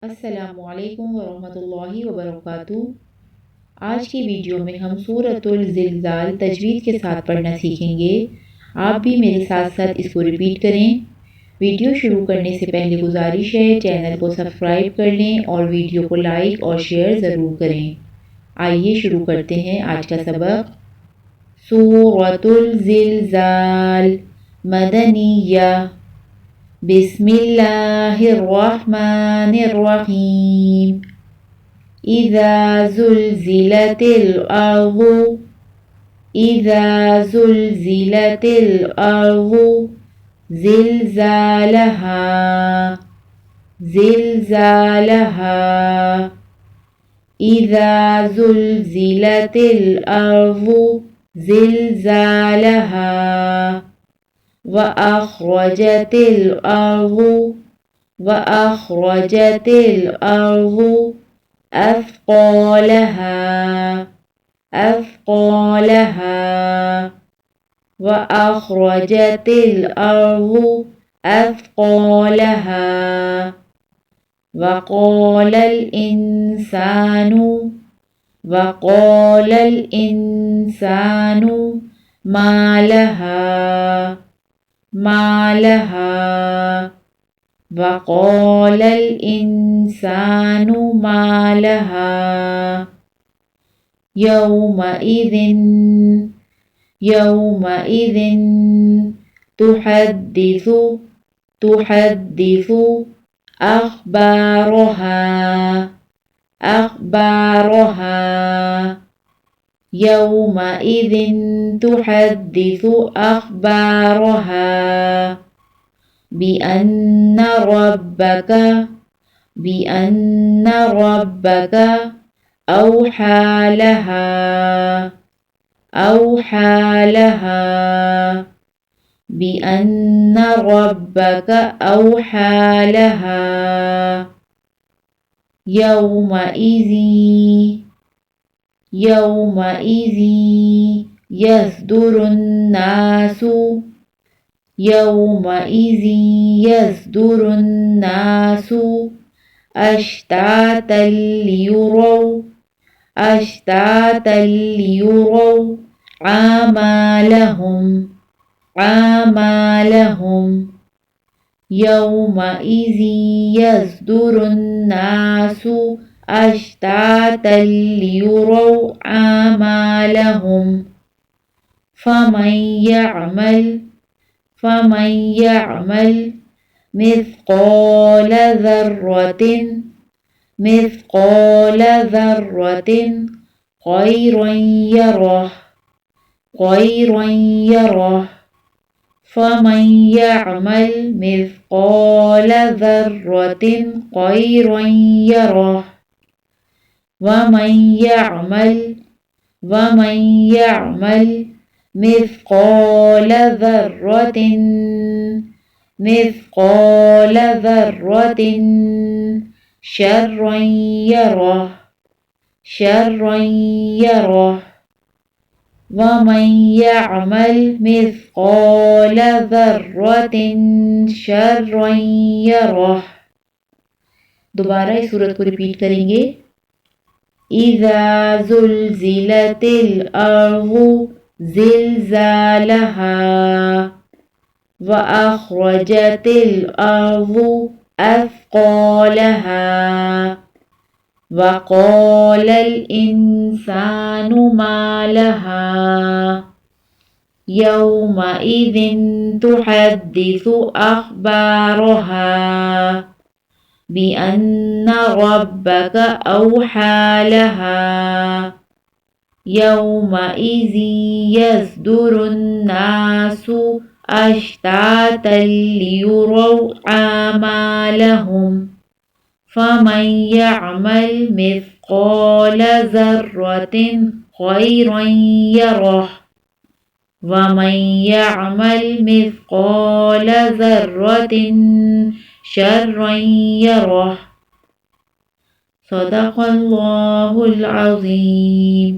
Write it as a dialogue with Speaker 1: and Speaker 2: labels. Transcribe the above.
Speaker 1: अस्सलामुअलैकुम वरहमतुल्लाहि वबरकातुहू। आज की वीडियो में हम सूरतुल ज़िलज़ाल तजवीद के साथ पढ़ना सीखेंगे। आप भी मेरे साथ साथ इसको रिपीट करें। वीडियो शुरू करने से पहले गुजारिश है चैनल को सब्सक्राइब कर लें और वीडियो को लाइक और शेयर ज़रूर करें। आइए शुरू करते हैं आज का सबक। सूरतुल ज़िलज़ाल मदनिया। बिस्मिल्लाहिर्रहमानिर्रहीम। इज़ा ज़ुलज़िलतिल अर्ज़ु। इज़ा ज़ुलज़िलतिल अर्ज़ु ज़िलज़ालहा। ज़िलज़ालहा। इज़ा ज़ुलज़िलतिल अर्ज़ु ज़िलज़ालहा। वअख़रजतिल अर्ज़ु। वअख़रजतिल अर्ज़ु अथक़ालहा। अथक़ालहा। वअख़रजतिल अर्ज़ु अथक़ालहा। वक़ालल इंसानु। वक़ालल इंसानु मा लहा। मा लहा। वक़ालल इंसानु मा लहा। यौमइज़िन। यौमइज़िन तुहद्दिसु। तुहद्दिसु अख़बारहा। अख़बारहा। यौमइज़िन तुहद्दिसु अख़बारहा। बिअन्न रब्बक। बिअन्न रब्बक औहा लहा। औहा लहा। बिअन्न रब्बक औहा लहा। यौमइज़ि। यौमइज़ि यस्दुरुन नासु। यौमइज़ि यस्दुरुन नासु अश्तातल लियुरौ। अश्तातल लियुरौ आमालहुम। आमालहुम। यौमइज़ि यस्दुरुन नासु अश्तातल लियुरौ आमालहुम। फमन यअमल। फमन यअमल मिस्क़ाल ज़र्रतिन। मिस्क़ाल ज़र्रतिन ख़ैरन यरह। ख़ैरन यरह। फमन यअमल मिस्क़ाल ज़र्रतिन ख़ैरन यरह। वमन यअमल। वमन यअमल मिस्क़ाल ज़र्रतिन। मिस्क़ाल ज़र्रतिन शर्रन यरह। शर्रन यरह। वमन यअमल मिस्क़ाल ज़र्रतिन शर्रन यरह। दोबारा इस सूरत को रिपीट करेंगे। इज़ा ज़ुलज़िलतिल अर्ज़ु ज़िलज़ालहा। वअख़रजतिल अर्ज़ु अथक़ालहा। वक़ालल इंसानु मा लहा। यौमइज़िन तुहद्दिसु अख़बारहा। बिअन्न रब्बक औहा लहा। यौमइज़ि यस्दुरुन नासु अश्तातल लियुरौ आमालहुम। फमन यअमल मिस्क़ाल ज़र्रतिन ख़ैरन यरह। वमन यअमल मिस्क़ाल ज़र्रतिन शर्रन यरह। सदक़ल्लाहुल अज़ीम।